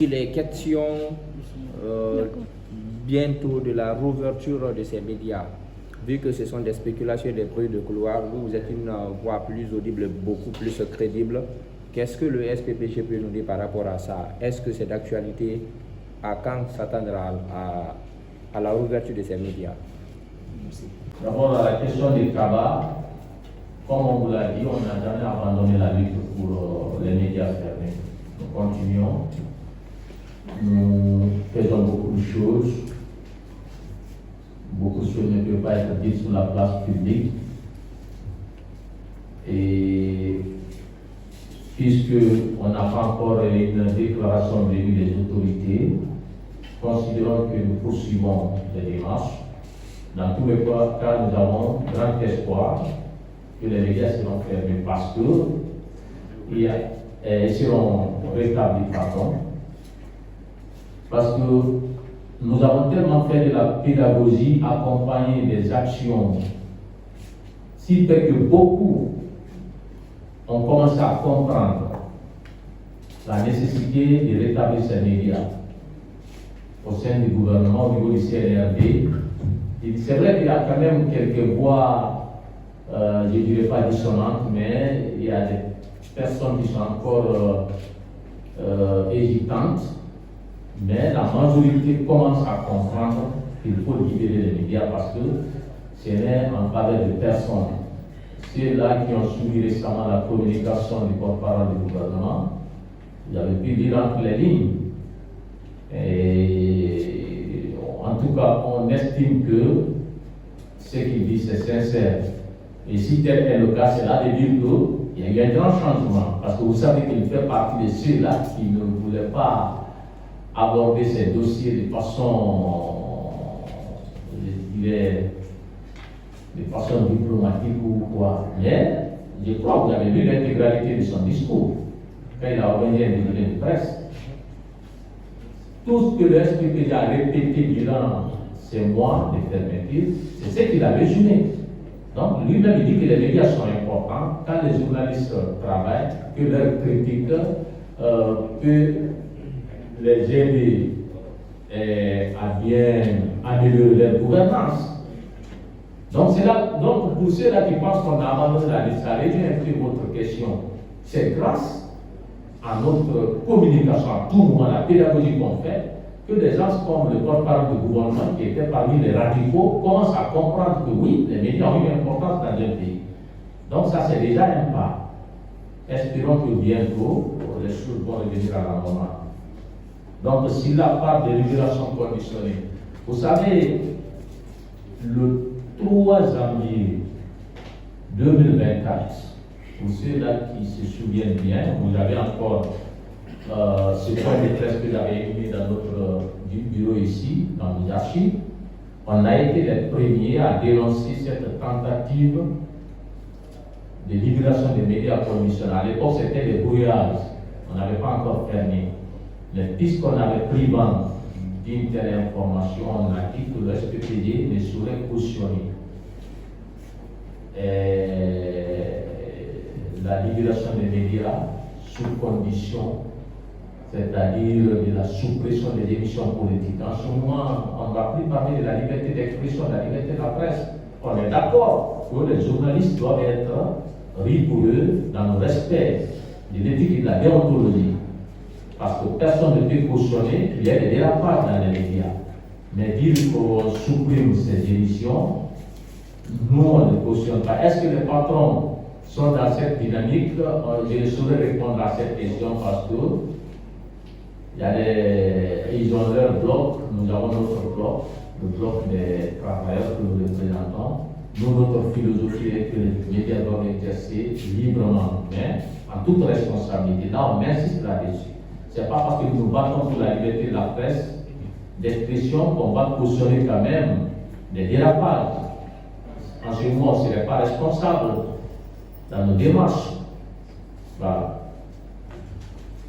Il est question bientôt de la rouverture de ces médias. Vu que ce sont des spéculations, des bruits de couloir, vous êtes une voix plus audible, beaucoup plus crédible. Qu'est-ce que le SPPG peut nous dire par rapport à ça? Est-ce que c'est d'actualité? À quand s'attendre à la rouverture de ces médias? D'abord, à la question des cabas, comme on vous l'a dit, on n'a jamais abandonné la lutte pour les médias fermés. Nous continuons. Nous faisons beaucoup de choses. Beaucoup de choses ne peuvent pas être dites sur la place publique. Et puisqu'on n'a pas encore une déclaration venue des autorités, considérons que nous poursuivons les démarches. Dans tous les cas, nous avons grand espoir que les médias seront fermés parce que ils seront rétablis, pardon. Parce que nous avons tellement fait de la pédagogie, accompagné des actions, si fait que beaucoup ont commencé à comprendre la nécessité de rétablir ces médias au sein du gouvernement, au niveau du CNRD. C'est vrai qu'il y a quand même quelques voix, je ne dirais pas dissonantes, mais il y a des personnes qui sont encore hésitantes. Mais la majorité commence à comprendre qu'il faut libérer les médias parce que ce n'est en faveur de personne. Ceux-là qui ont suivi récemment la communication du porte-parole du gouvernement, vous avez pu lire entre les lignes. Et en tout cas, on estime que ce qu'il dit, c'est sincère. Et si tel est le cas, c'est là de dire qu'il y a eu un grand changement. Parce que vous savez qu'il fait partie de ceux-là qui ne voulaient pas aborder ces dossiers de façon, je dirais, de façon diplomatique ou quoi. Mais je crois que vous avez vu l'intégralité de son discours quand il a organisé un déjeuner de presse. Tout ce que le SPPG a répété durant ces mois de fermeture, c'est ce qu'il a résumé. Donc lui-même il dit que les médias sont importants quand les journalistes travaillent, que leur critique peut les aider à bien améliorer leur gouvernance. Donc, pour ceux-là qui pensent qu'on a abandonné la liste, ça résume un peu votre question. C'est grâce à notre communication, à tout moment, la pédagogie qu'on fait, que des gens comme le porte-parole du gouvernement, qui était parmi les radicaux, commencent à comprendre que oui, les médias ont une importance dans un pays. Donc, ça, c'est déjà un pas. Espérons que bientôt, les choses vont revenir à la normale. Donc, si la part de libération conditionnée, vous savez, le 3 janvier 2024, pour ceux-là qui se souviennent bien, vous avez encore ce point de presse que j'avais émis dans notre bureau ici, dans nos archives. On a été les premiers à dénoncer cette tentative de libération des médias conditionnés. À l'époque, c'était des brouillages. On n'avait pas encore fermé. Mais puisqu'on avait pris vent d'une telle information, on a dit que le SPPG ne saurait cautionner la libération des médias sous condition, c'est-à-dire de la suppression des émissions politiques. En ce moment, on ne va plus parler de la liberté d'expression, de la liberté de la presse. On est d'accord que les journalistes doivent être rigoureux dans le respect de l'éthique et de la déontologie. Parce que personne ne peut cautionner qu'il y ait des dérapages dans les médias. Mais dire qu'on supprime ces émissions, nous, on ne cautionne pas. Est-ce que les patrons sont dans cette dynamique? Je ne saurais répondre à cette question parce que ils ont leur bloc, nous avons notre bloc, le bloc des travailleurs que nous représentons. Nous, notre philosophie est que les médias doivent exercer librement, mais en toute responsabilité. Là, on insiste là-dessus. Ce n'est pas parce que nous nous battons pour la liberté de la presse, d'expression, qu'on va cautionner quand même des dérapages. En ce moment, on ne serait pas responsable dans nos démarches. Voilà.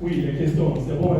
Oui, les questions, c'est bon.